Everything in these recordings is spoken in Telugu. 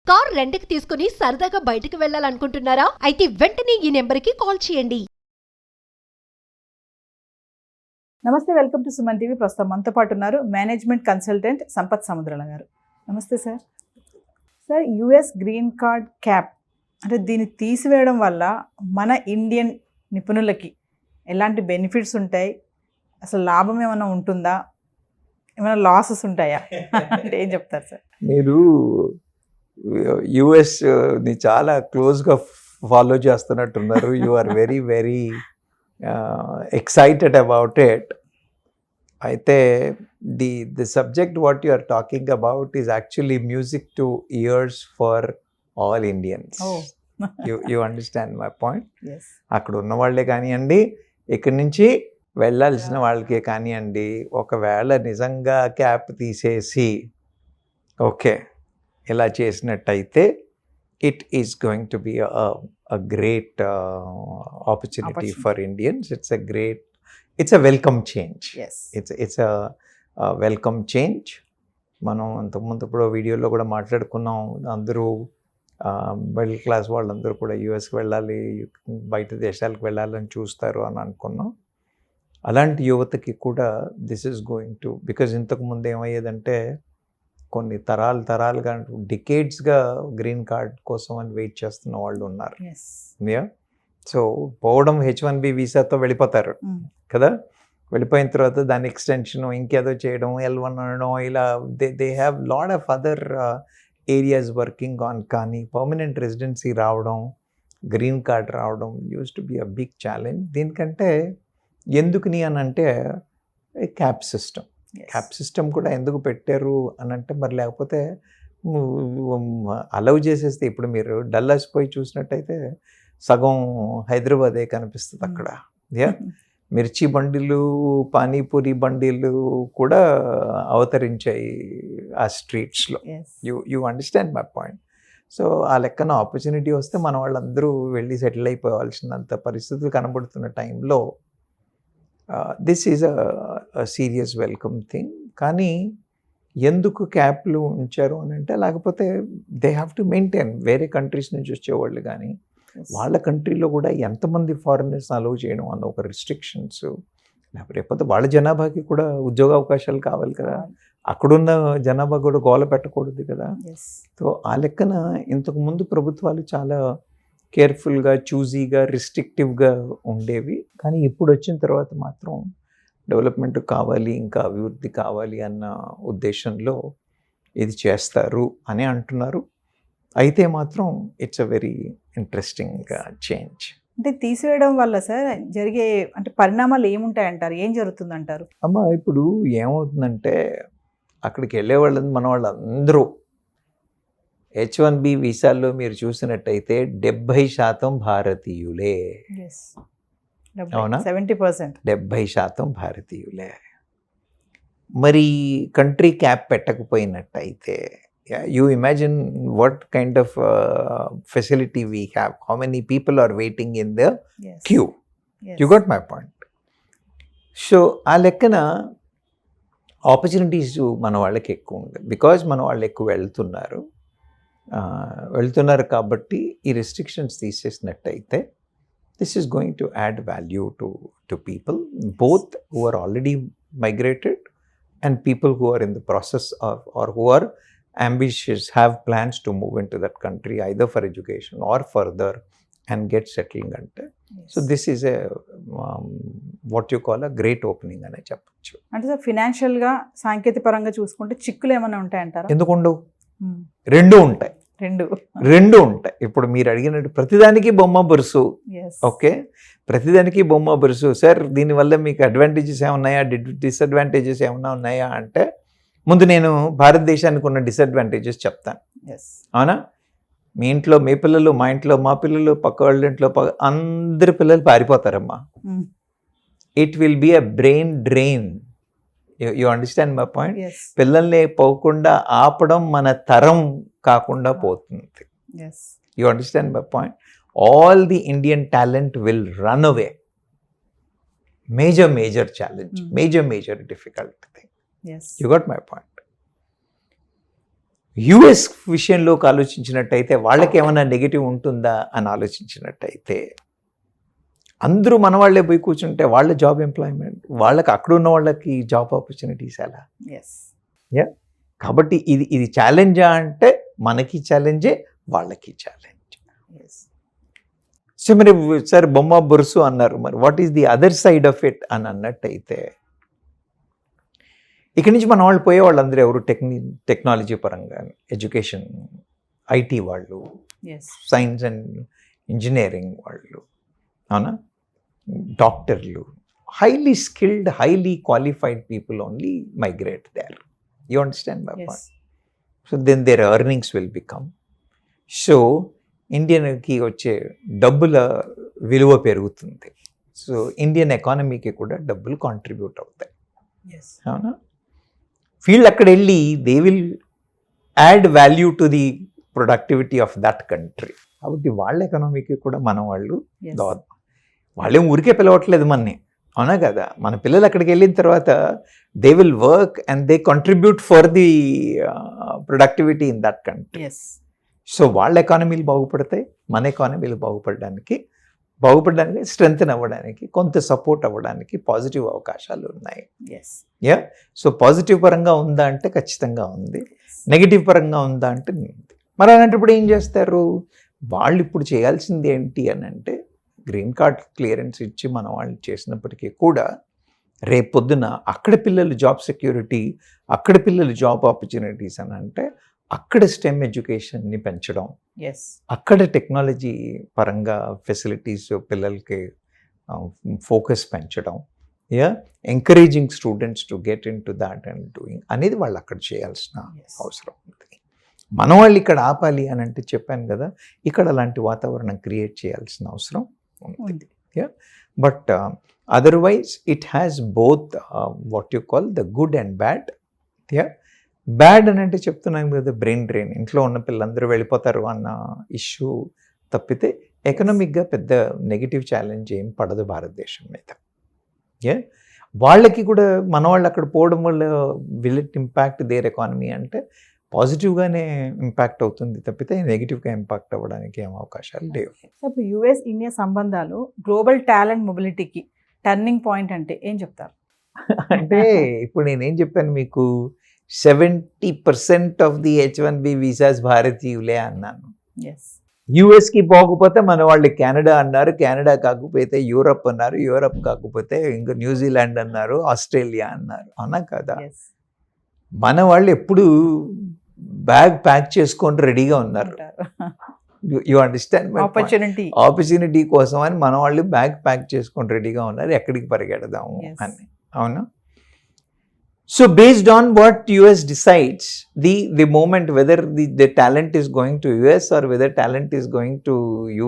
కార్ రెంట్‌కి తీసుకుని సరదాగా బయటకు వెళ్ళాలనుకుంటున్నారా? అయితే వెంటనే ఈ నెంబర్‌కి కాల్ చేయండి. నమస్తే, వెల్కమ్ టు సుమన్ టీవీ. ప్రస్తుతం మనతో పాటు ఉన్నారు మేనేజ్మెంట్ కన్సల్టెంట్ సంపత్ సముద్రాల గారు. నమస్తే sir. Sir, US green card cap అంటే దీన్ని తీసివేయడం వల్ల మన ఇండియన్ నిపుణులకి ఎలాంటి బెనిఫిట్స్ ఉంటాయి? అసలు లాభం ఏమైనా ఉంటుందా? ఏమైనా లాసెస్ ఉంటాయా? అంటే ఏం చెప్తారు సార్? మీరు యుఎస్ని చాలా క్లోజ్గా ఫాలో చేస్తున్నట్టున్నారు. You are very very excited about it. అయితే the subject what you are talking about is actually music to ears for all Indians. You understand my point? అక్కడ ఉన్న వాళ్ళే కానివ్వండి, ఇక్కడి నుంచి వెళ్ళాల్సిన వాళ్ళకే కానివ్వండి, ఒకవేళ నిజంగా క్యాప్ తీసేసి ఓకే ఇలా చేసినట్టయితే it is going to be a great opportunity for Indians. It's a welcome change. Yes. It's a welcome change. మనం అంతకుముందు ఇప్పుడు వీడియోలో కూడా మాట్లాడుకున్నాం, అందరూ మిడిల్ క్లాస్ వాళ్ళందరూ కూడా యూఎస్కి వెళ్ళాలి, బయట దేశాలకు వెళ్ళాలని చూస్తారు అని అనుకున్నాం. అలాంటి యువతకి కూడా this is going to, because ఇంతకుముందు ఏమయ్యేదంటే కొన్ని తరాలుగా డికేడ్స్గా గ్రీన్ కార్డ్ కోసం అని వెయిట్ చేస్తున్న వాళ్ళు ఉన్నారు. సో పోవడం H1B వీసాతో వెళ్ళిపోతారు కదా, వెళ్ళిపోయిన తర్వాత దాని ఎక్స్టెన్షన్ ఇంకేదో చేయడం, L1 అనడం, ఇలా they have lot of other areas working on. కానీ పర్మనెంట్ రెసిడెన్సీ రావడం, గ్రీన్ కార్డ్ రావడం used to be a big challenge. దీనికంటే ఎందుకుని అని అంటే క్యాప్ సిస్టమ్ కూడా ఎందుకు పెట్టారు అని అంటే, మరి లేకపోతే అలౌ చేసేస్తే, ఇప్పుడు మీరు డల్లాస్ పోయి చూసినట్టయితే సగం హైదరాబాదే కనిపిస్తుంది అక్కడ. మిర్చి బండిలు, పానీపూరి బండిలు కూడా అవతరించాయి ఆ స్ట్రీట్స్లో. You understand my point? So ఆ లెక్కన ఆపర్చునిటీ వస్తే మన వాళ్ళందరూ వెళ్ళి సెటిల్ అయిపోవాల్సినంత పరిస్థితులు కనబడుతున్న టైంలో this is a serious welcome thing. కానీ ఎందుకు క్యాప్లు ఉంచారు అని అంటే, లేకపోతే దే హ్యావ్ టు మెయింటైన్. వేరే కంట్రీస్ నుంచి వచ్చేవాళ్ళు కానీ వాళ్ళ కంట్రీలో కూడా ఎంతమంది ఫారినర్స్ అలౌ చేయడం అన్న ఒక రిస్ట్రిక్షన్స్, లేకపోతే వాళ్ళ జనాభాకి కూడా ఉద్యోగ అవకాశాలు కావాలి కదా, అక్కడున్న జనాభా కూడా గోల పెట్టకూడదు కదా. సో ఆ లెక్కన ఇంతకుముందు ప్రభుత్వాలు చాలా కేర్ఫుల్గా, చూజీగా, రిస్ట్రిక్టివ్గా ఉండేవి. కానీ ఇప్పుడు వచ్చిన తర్వాత మాత్రం డెవలప్మెంట్ కావాలి, ఇంకా అభివృద్ధి కావాలి అన్న ఉద్దేశంలో ఇది చేస్తారు అని అంటున్నారు. అయితే మాత్రం it's a very interesting change. అంటే తీసివేయడం వల్ల సార్ జరిగే అంటే పరిణామాలు ఏముంటాయంటారు? ఏం జరుగుతుందంటారు? అమ్మ, ఇప్పుడు ఏమవుతుందంటే అక్కడికి వెళ్ళే వాళ్ళని మన వాళ్ళందరూ H1B వీసాల్లో మీరు చూసినట్టయితే 70% భారతీయులే. అవునా? 70%. 70% భారతీయులే. మరి కంట్రీ క్యాప్ పెట్టకపోయినట్టయితే you imagine what kind of facility we have, how many people are waiting in the queue. You got my point? So ఆ లెక్కన ఆపర్చునిటీస్ మన వాళ్ళకి ఎక్కువ ఉంది, బికాజ్ మన వాళ్ళు ఎక్కువ వెళ్తున్నారు కాబట్టి ఈ రెస్ట్రిక్షన్స్ తీసేసినట్టయితే this is going to add value to people, both who are already migrated and people who are in the process of or who are ambitious, have plans to move into that country either for education or further and get settling ante. So this is a what you call a great opening అని చెప్పచ్చు. అంటే సార్, ఫినాన్షియల్ గా, సాంకేతిక పరంగా చూసుకుంటే చిక్కులు ఏమైనా ఉంటాయంటారా? ఎందుకు ఉండవు? రెండు ఉంటాయి. ఇప్పుడు మీరు అడిగినట్టు ప్రతిదానికి బొమ్మ బొరుసు. ఓకే, ప్రతిదానికి బొమ్మ బొరుసు. సార్, దీనివల్ల మీకు అడ్వాంటేజెస్ ఏమన్నాయా, డిసడ్వాంటేజెస్ ఏమన్నా ఉన్నాయా అంటే, ముందు నేను భారతదేశానికి ఉన్న డిసడ్వాంటేజెస్ చెప్తాను. అవునా? మీ ఇంట్లో మీ పిల్లలు, మా ఇంట్లో మా పిల్లలు, పక్క వాళ్ళ ఇంట్లో అందరి పిల్లలు పారిపోతారమ్మా. It will be a brain drain. You understand my point? పిల్లల్ని పోకుండా ఆపడం మన తరం కాకుండా పోతుంది. You understand my point? All the Indian talent will run away. Major challenge, major difficult thing. You got my point. US విషయంలోకి ఆలోచించినట్టయితే వాళ్ళకి ఏమైనా నెగిటివ్ ఉంటుందా అని ఆలోచించినట్టయితే అందరూ మన వాళ్ళే పోయి కూర్చుంటే వాళ్ళ జాబ్ ఎంప్లాయ్మెంట్, వాళ్ళకి అక్కడ ఉన్న వాళ్ళకి జాబ్ ఆపర్చునిటీస్ ఎలా? కాబట్టి ఇది ఛాలెంజా అంటే మనకి ఛాలెంజే, వాళ్ళకి ఛాలెంజ్. సో మరి సార్ బొమ్మ బొరుసు అన్నారు, మరి what is the other side of it అని అన్నట్టయితే ఇక్కడి నుంచి మన వాళ్ళు పోయే వాళ్ళందరూ ఎవరు టెక్నాలజీ పరంగా, ఎడ్యుకేషన్, ఐటీ వాళ్ళు, సైన్స్ అండ్ ఇంజనీరింగ్ వాళ్ళు, అవునా, డాక్టర్లు, highly skilled, highly qualified people only migrate there. You understand my point? So then their earnings will become. So ఇండియన్కి వచ్చే డబ్బుల విలువ పెరుగుతుంది. సో ఇండియన్ ఎకానమీకి కూడా డబ్బులు కాంట్రిబ్యూట్ అవుతాయి. అవునా, వీళ్ళు అక్కడ వెళ్ళి they will add value to the productivity of that country. కాబట్టి వాళ్ళ ఎకానమీకి కూడా మన వాళ్ళు వాళ్ళేం ఊరికే పిలవట్లేదు మనని, అవునా కదా. మన పిల్లలు అక్కడికి వెళ్ళిన తర్వాత they will work and they contribute for the productivity in that country. So వాళ్ళ ఎకానమీలు బాగుపడతాయి, మన ఎకానమీలు బాగుపడడానికి స్ట్రెంగ్తెన్ అవ్వడానికి, కొంత సపోర్ట్ అవ్వడానికి పాజిటివ్ అవకాశాలు ఉన్నాయి. సో పాజిటివ్ పరంగా ఉందా అంటే ఖచ్చితంగా ఉంది, నెగిటివ్ పరంగా ఉందా అంటే ఉంది. మరి అలాంటప్పుడు ఏం చేస్తారు వాళ్ళు? ఇప్పుడు చేయాల్సింది ఏంటి అని అంటే, గ్రీన్ కార్డ్ క్లియరెన్స్ ఇచ్చి మన వాళ్ళు చేసినప్పటికీ కూడా రేపొద్దున అక్కడ పిల్లలు జాబ్ సెక్యూరిటీ, అక్కడ పిల్లలు జాబ్ ఆపర్చునిటీస్ అని అంటే అక్కడ స్టెమ్ ఎడ్యుకేషన్ని పెంచడం, అక్కడ టెక్నాలజీ పరంగా ఫెసిలిటీస్ పిల్లలకి ఫోకస్ పెంచడం, encouraging students to get in to that and doing అనేది వాళ్ళు అక్కడ చేయాల్సిన అవసరం ఉంది. మన వాళ్ళు ఇక్కడ ఆపాలి అని అంటే చెప్పాను కదా, ఇక్కడ అలాంటి వాతావరణం క్రియేట్ చేయాల్సిన అవసరం ఉంది. But otherwise it has both what you call the good and bad. Bad అని అంటే చెప్తున్నాను కదా, బ్రెయిన్ డ్రైన్, ఇంట్లో ఉన్న పిల్లలందరూ వెళ్ళిపోతారు అన్న ఇష్యూ తప్పితే ఎకనామిక్గా పెద్ద నెగిటివ్ ఛాలెంజ్ ఏం పడదు భారతదేశం మీద. వాళ్ళకి కూడా మన వాళ్ళు అక్కడ పోవడం వల్ల will it impact their economy అంటే పాజిటివ్గానే ఇంపాక్ట్ అవుతుంది తప్పితే నెగిటివ్గా ఇంపాక్ట్ అవ్వడానికి ఏం అవకాశాలు లేవు. ఇప్పుడు యుఎస్ ఇండియా సంబంధాలు గ్లోబల్ టాలెంట్ మొబిలిటీకి టర్నింగ్ పాయింట్ అంటే ఏం చెప్తారు? అంటే ఇప్పుడు నేనేం చెప్పాను మీకు, 70% ఆఫ్ ది H1B వీసాస్ భారతీయులే అన్నాను. యుఎస్కి పోకపోతే మన వాళ్ళు కెనడా అన్నారు, కెనడా కాకపోతే యూరప్ అన్నారు, యూరప్ కాకపోతే ఇంకా న్యూజిలాండ్ అన్నారు, ఆస్ట్రేలియా అన్నారు, అవునా కదా. మన వాళ్ళు ఎప్పుడు బ్యాగ్ ప్యాక్ చేసుకొని రెడీగా ఉన్నారు. యు అండర్స్టాండ్ మై ఆపర్చునిటీ కోసం అని మన వాళ్ళు బ్యాగ్ ప్యాక్ చేసుకొని రెడీగా ఉన్నారు, ఎక్కడికి పరిగెడదాము అని, అవునా. So based on what US decides, the moment whether the talent is going to US or whether talent is going to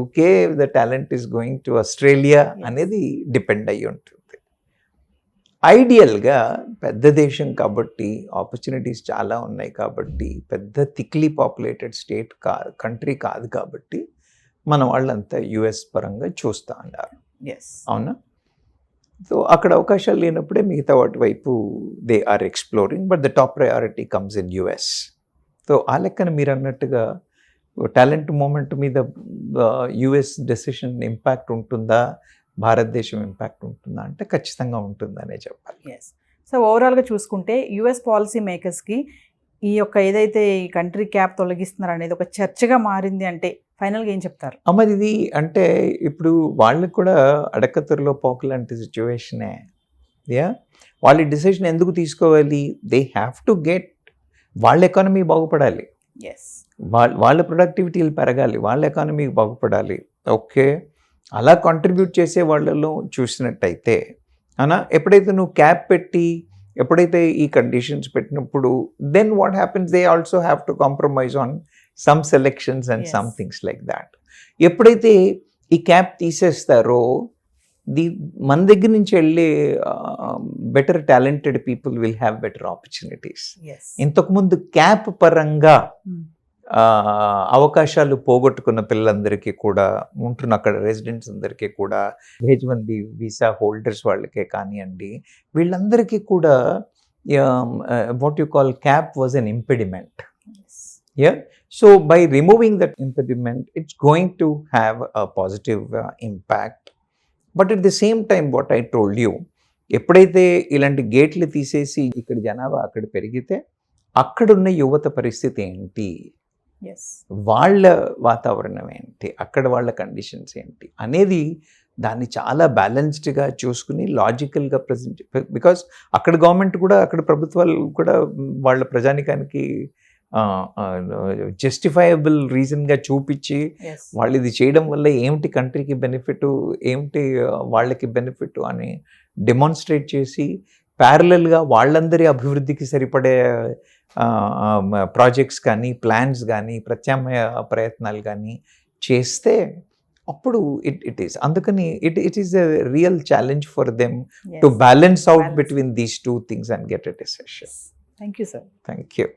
UK, the talent is going to Australia, అనేది డిపెండ్ అయ్యి ఉంటుంది. ఐడియల్గా పెద్ద దేశం కాబట్టి, ఆపర్చునిటీస్ చాలా ఉన్నాయి కాబట్టి, పెద్ద థిక్లీ పాపులేటెడ్ స్టేట్ కంట్రీ కాదు కాబట్టి మన వాళ్ళంతా యుఎస్ పరంగా చూస్తూ ఉన్నారు, అవునా. సో అక్కడ అవకాశాలు లేనప్పుడే మిగతా వాటి వైపు they are exploring, but the top priority comes in US. So ఆ లెక్కన మీరు అన్నట్టుగా టాలెంట్ మూమెంట్ మీద యుఎస్ డెసిషన్ ఇంపాక్ట్ ఉంటుందా, భారతదేశం ఇంపాక్ట్ ఉంటుందా అంటే ఖచ్చితంగా ఉంటుందనే చెప్పాలి. సో ఓవరాల్గా చూసుకుంటే యుఎస్ పాలసీ మేకర్స్కి ఈ యొక్క ఏదైతే ఈ కంట్రీ క్యాప్ తొలగిస్తున్నారు అనేది ఒక చర్చగా మారింది అంటే ఫైనల్గా ఏం చెప్తారు? మరి ఇది అంటే ఇప్పుడు వాళ్ళకి కూడా అడకత్తెరలో పోకలాంటి సిచ్యువేషనే. వాళ్ళ డిసిషన్ ఎందుకు తీసుకోవాలి? దే హ్యావ్ టు గెట్, వాళ్ళ ఎకానమీ బాగుపడాలి, వాళ్ళ ప్రొడక్టివిటీలు పెరగాలి, వాళ్ళ ఎకానమీ బాగుపడాలి. ఓకే, అలా కాంట్రిబ్యూట్ చేసే వాళ్ళలో చూసినట్టయితే అనా, ఎప్పుడైతే నువ్వు క్యాప్ పెట్టి ఎప్పుడైతే ఈ కండిషన్స్ పెట్టినప్పుడు then what happens, they also have to compromise on some selections and some things like that. ఎప్పుడైతే ఈ క్యాప్ తీసేస్తారో మన దగ్గర నుంచి వెళ్ళే better talented people will have better opportunities. ఇంతకుముందు క్యాప్ పరంగా అవకాశాలు పోగొట్టుకున్న పిల్లలందరికీ కూడా, ఉంటున్న అక్కడ రెసిడెంట్స్ అందరికీ కూడా, H1B వీసా హోల్డర్స్ వాళ్ళకే కానివ్వండి, వీళ్ళందరికీ కూడా what you call cap was an impediment. Yeah. So by removing that impediment, it's going to have a positive impact. But at the same time, what I told you, ఎప్పుడైతే ఇలాంటి గేట్లు తీసేసి ఇక్కడ జనాభా అక్కడ పెరిగితే అక్కడున్న యువత పరిస్థితి ఏంటి, ఎస్ వాళ్ళ వాతావరణం ఏంటి, అక్కడ వాళ్ళ కండిషన్స్ ఏంటి అనేది దాన్ని చాలా బ్యాలెన్స్డ్గా చూసుకుని లాజికల్గా ప్రజెంట్, బికాస్ అక్కడ గవర్నమెంట్ కూడా అక్కడ ప్రభుత్వాలు కూడా వాళ్ళ ప్రజానికానికి జస్టిఫైయబుల్ రీజన్గా చూపించి ఎస్ వాళ్ళు ఇది చేయడం వల్ల ఏమిటి కంట్రీకి బెనిఫిట్, ఏమిటి వాళ్ళకి బెనిఫిట్ అని డెమాన్స్ట్రేట్ చేసి ప్యారలల్గా వాళ్ళందరి అభివృద్ధికి సరిపడే ప్రాజెక్ట్స్ కానీ ప్లాన్స్ కానీ ప్రత్యామ్నాయ ప్రయత్నాలు కానీ చేస్తే అప్పుడు ఇట్ ఈస్, అందుకని it is a real challenge for them to balance out between these two things and get a decision. Thank you sir. Thank you.